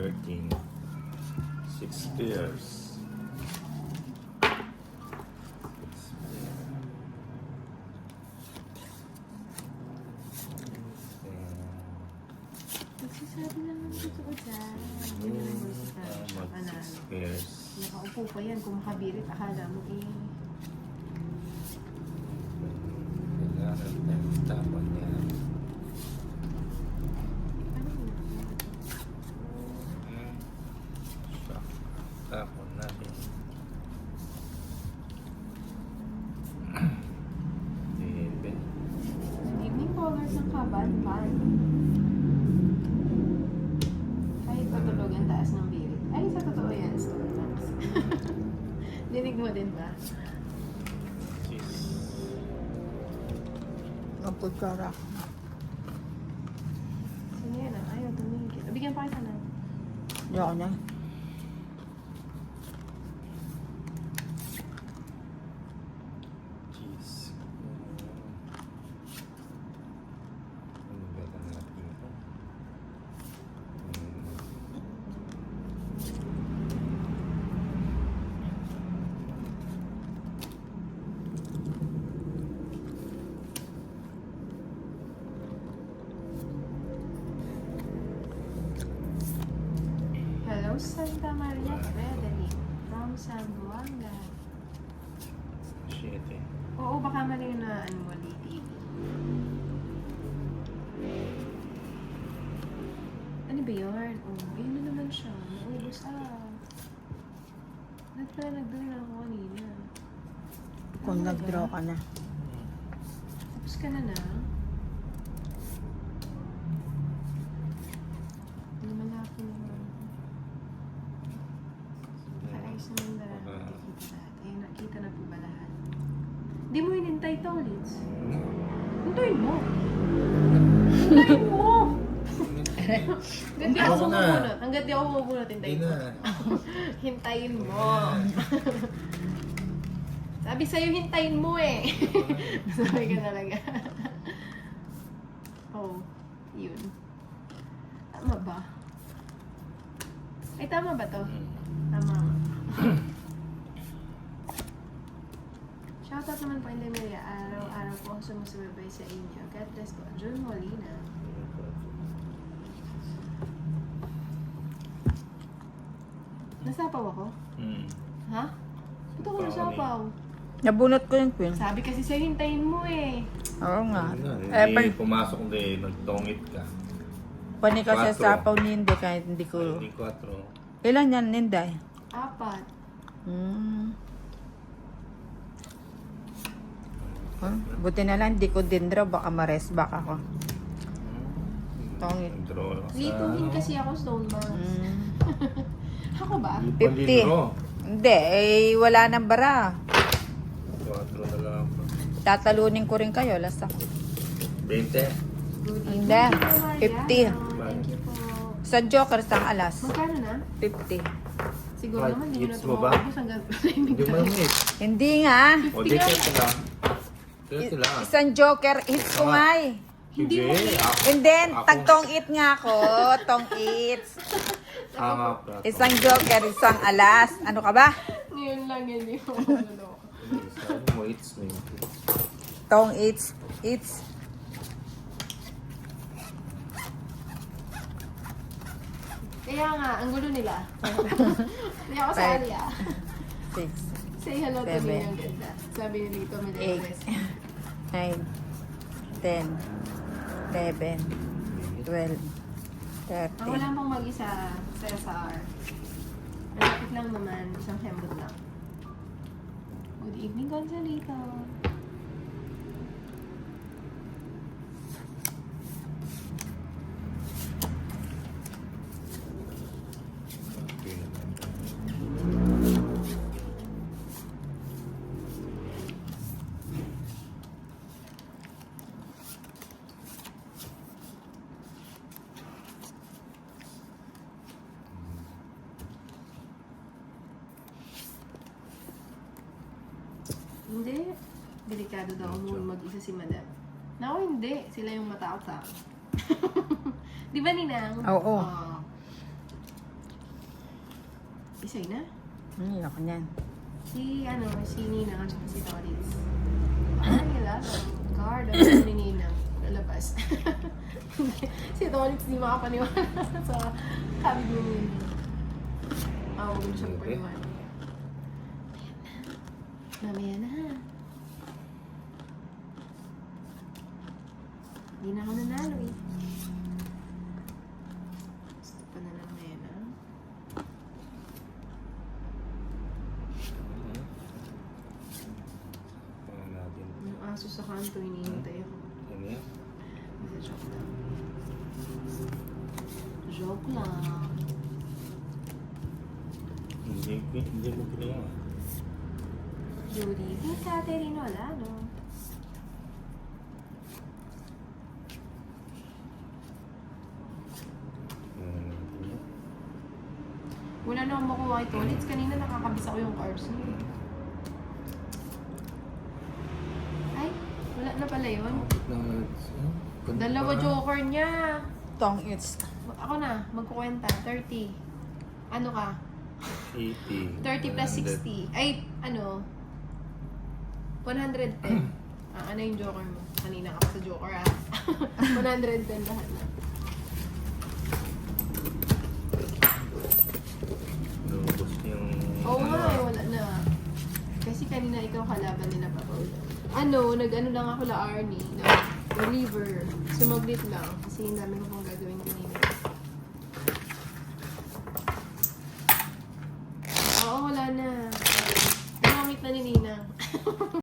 13. 6 pairs. Nagsasabi lang ng totoo dyan. Hindi naman mo isa siya panalo. Pairs. Nakaupo pa yan. Kung makabirit, akala mo eh. Kailangan tayo tapon niya. Ano yun? Tapon natin. Debe. Evening callers ng kaban-ban. Kahit patulog ang taas ng birit. Ay, sa totoo yan, Starbucks. Dinig mo din ba? Cheese. Ang kutsara. Sige na, ayaw tumingin. Bigyan pa kita na. Ayoko na. Cheese. Ano ba ito natin ito? Hello, Santa Maria Frederick from Zamboanga. 7. Oo, baka mali na ano mo, TV. Ano ba yun? Oh, yun na naman siya. Naubos Ba't pala nag-draw na ako kanina? Kung nag-draw ka na. Tapos ka na na? Lumalaki naman. Nakaayos naman na nakikita lahat. Eh, nakita na po ba lahat? Di mo hinintay to, Liz. Hintayin mo! Hintayin mo! Hanggat di ako Ako na. mabunot. Hanggat di ako mabunot, hintayin Hindi mo. na. Hintayin mo. Sabi sa'yo, hintayin mo eh. Sabi ka talaga. Oh, yun. Tama ba? Ay, tama ba to? Tama. Shoutout naman po, Inday Maria. Araw-araw po ako sumusubaybay sa inyo. God bless po. June Molina. Nasapaw ako? Ha? Ba't ako nasapaw? Nabunot ko yung queen. Sabi kasi sa'yo, hintayin mo eh. Oo nga. Hindi pumasok din. Nagtongit ka. Pani ka sa Quatro. sapaw ni Inday kahit hindi ko... Hindi 4. Ilan yan, Inday? 4. Huh? Buti na lang, hindi ko din draw. Baka ma-rest back ako. Tongit. Draw sa... Lituhin kasi ako, Stone Bounce. Ako ba? 50. Hindi, eh, wala nang bara. 4 na lang. Tatalunin ko rin kayo, last ako. 20. Good Hindi. evening, 50. Maria. Thank you po. Sa Joker, sang alas. Magkano na? 50. Siguro Right, naman, hindi mo na hits mo ba? tumawag hanggang Hindi mo naman eh. Hindi nga. O, di 30 lang. 30 lang. Isang Joker, hits ko nga eh. Hindi mo Ako- And then, ako- tagtong it nga ako. Tong it. Tama ka. Isang Joker, isang alas. Ano ka ba? Ngayon lang, hindi mo maluloko. Sabi mo, it's me. Tong it's. It's. Kaya nga, ang gulo nila. Hindi ako sa Five. area. 6, Say hello to Seven. me ang ganda. Sabi ni Lito, may 8, request. 9, 10, 11, 12, Ang wala 13. pang mag-isa sa SR. Malapit lang naman, isang hembot lang. Good evening, Gonzalito. Hindi. Delikado daw mag-isa si Madam. Naku, hindi. Sila yung matakot sa akin. Di ba, Ninang? Oo. Isay na. Ako niyan. Si Nina at si Torits. Ano nila? Guard, ano ni Nina? Lalabas. Si Torits di makapaniwala sa sabi ni Nina. Huwag mo siyang paniwala. Mamaya na. Hindi na ako nanalo eh. Gusto pa na lang ngayon ah. Ano natin? Yung aso sa kanto, hinihintay ako. Yan yan. Hindi, joke lang. Joke lang. Hindi mo ginawa. Judy, hey Catherine, wala no? Wala na akong makuha kay Tolits. Kanina nakakabisa ko yung cards niya. Ay, wala na pala yun. Dalawa joker niya. Tong it's. Ako na, magkukwenta. 30. Ano ka? 80. 30 plus 60. Ay, ano? 110. Ano yung joker mo? Kanina ka pa sa joker ah. 110 lahat na. Lubos yung... Oo nga, wala na. Kasi kanina ikaw kalaban nila pa po. Nag-ano lang ako la Arnie. River. Sumaglit lang. Kasi yung dami ko pong gagawin kanina. Oo, wala na. Namamit na ni Nina.